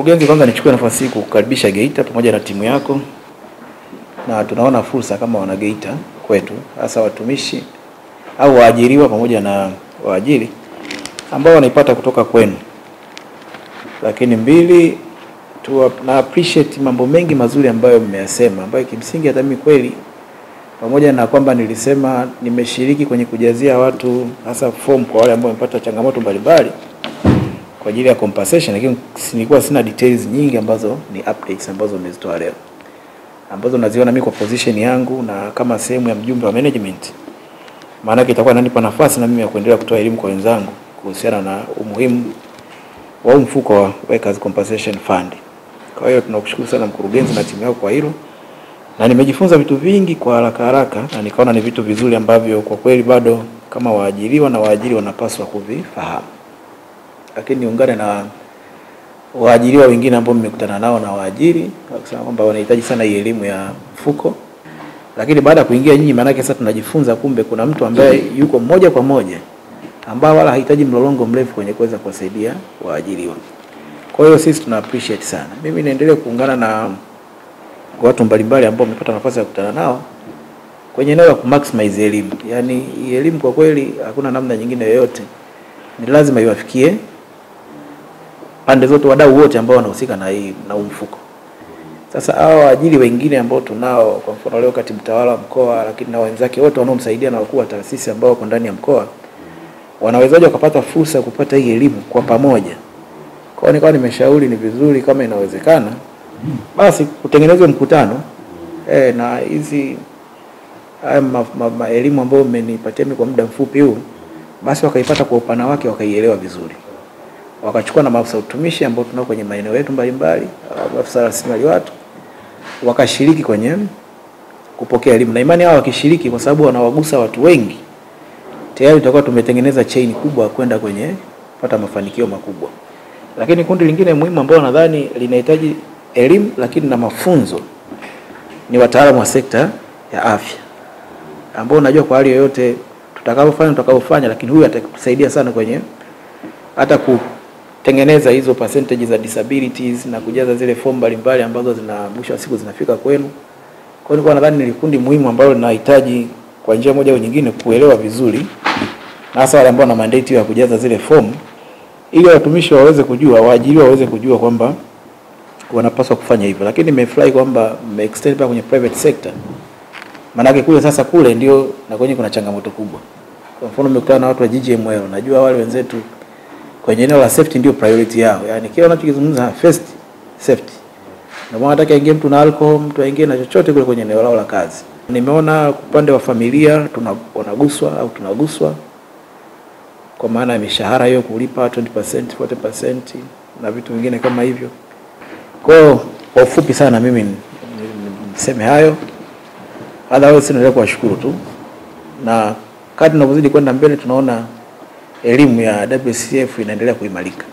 Mkurugenzi, kwanza nichukue nafasi hii kukaribisha Geita pamoja na timu yako, na tunaona fursa kama wana Geita kwetu, hasa watumishi au waajiriwa pamoja na waajiri ambao wanaipata kutoka kwenu. Lakini mbili, na appreciate mambo mengi mazuri ambayo mmeyasema, ambayo kimsingi hata mimi kweli, pamoja na kwamba nilisema nimeshiriki kwenye kujazia watu hasa form kwa wale ambao wamepata changamoto mbalimbali kwa ajili ya compensation, lakini nilikuwa sina details nyingi ambazo ni updates ambazo nimezitoa leo, ambazo naziona mimi kwa position yangu na kama sehemu ya mjumbe wa management. Maana yake itakuwa inanipa nafasi na mimi ya kuendelea kutoa elimu kwa wenzangu kuhusiana na umuhimu wa mfuko wa Workers Compensation Fund. Kwa hiyo tunakushukuru sana mkurugenzi na timu yako kwa hilo. Na nimejifunza vitu vingi kwa haraka na nikaona ni vitu vizuri ambavyo kwa kweli bado kama waajiriwa na waajiri wanapaswa kuvifahamu. Lakini niungane na waajiriwa wengine ambao mmekutana nao na waajiri wakisema kwamba wanahitaji sana hii elimu ya mfuko. Lakini baada ya kuingia nyinyi, maana yake sasa tunajifunza kumbe kuna mtu ambaye yuko moja kwa moja ambao wala hahitaji mlolongo mrefu kwenye kuweza kuwasaidia waajiriwa. Kwa hiyo sisi tuna appreciate sana. Mimi naendelea kuungana na watu mbalimbali ambao wamepata nafasi ya kukutana nao kwenye eneo la kumaximize elimu. Yaani elimu kwa kweli hakuna namna nyingine yoyote, ni lazima iwafikie pande zote, wadau wote ambao wanahusika na mfuko. Sasa hao waajiri wengine ambao tunao, kwa mfano leo katibu tawala wa mkoa, lakini na wenzake wote wanaomsaidia na wakuu wa taasisi ambao wako ndani ya mkoa, wanawezaje wakapata fursa ya kupata hii elimu kwa pamoja. Kwa hiyo nimeshauri ni vizuri kama inawezekana basi kutengenezwe mkutano na hizi elimu ambayo mmenipatia mimi kwa muda mfupi huu, basi wakaipata kwa upana wake, wakaielewa vizuri. Wakachukua na maafisa utumishi ambao tunao kwenye maeneo yetu mbalimbali, maafisa rasilimali watu, wakashiriki kwenye kupokea elimu. Na imani hao wakishiriki, kwa sababu wanawagusa watu wengi, tayari tutakuwa tumetengeneza chain kubwa kwenda kwenye kupata mafanikio makubwa. Lakini kundi lingine muhimu ambao nadhani linahitaji elimu lakini na mafunzo ni wataalamu wa sekta ya afya, ambao unajua kwa hali yoyote tutakapofanya, lakini huyu atakusaidia sana kwenye hata kutengeneza hizo percentage za disabilities na kujaza zile form mbalimbali ambazo mwisho wa siku zinafika kwenu. Kwa hiyo nadhani ni kundi muhimu ambalo linahitaji kwa njia moja au nyingine kuelewa vizuri, na hasa wale ambao na mandate ya kujaza zile form, ili watumishi waweze kujua, waajiriwa waweze kujua kwamba wanapaswa kufanya hivyo. Lakini nimefurahi kwamba extend kwenye private sector. Maana yake kule sasa, kule ndio na kwenye kuna changamoto kubwa. Kwa mfano nimekutana na watu wa GGML, najua wale wenzetu kwenye eneo la safety ndio priority yao. Yaani kile wanachokizungumza first safety. Na maana nataka ingie mtu na alcohol, mtu aingie na chochote kule kwenye eneo lao la kazi. Nimeona upande wa familia tunaguswa kwa maana ya mishahara hiyo kulipa 20%, 40% na vitu vingine kama hivyo. Kwa ufupi sana mimi niseme hayo. Otherwise naendelea kuwashukuru tu. Na kadri tunavyozidi kwenda mbele tunaona elimu ya WCF inaendelea kuimarika.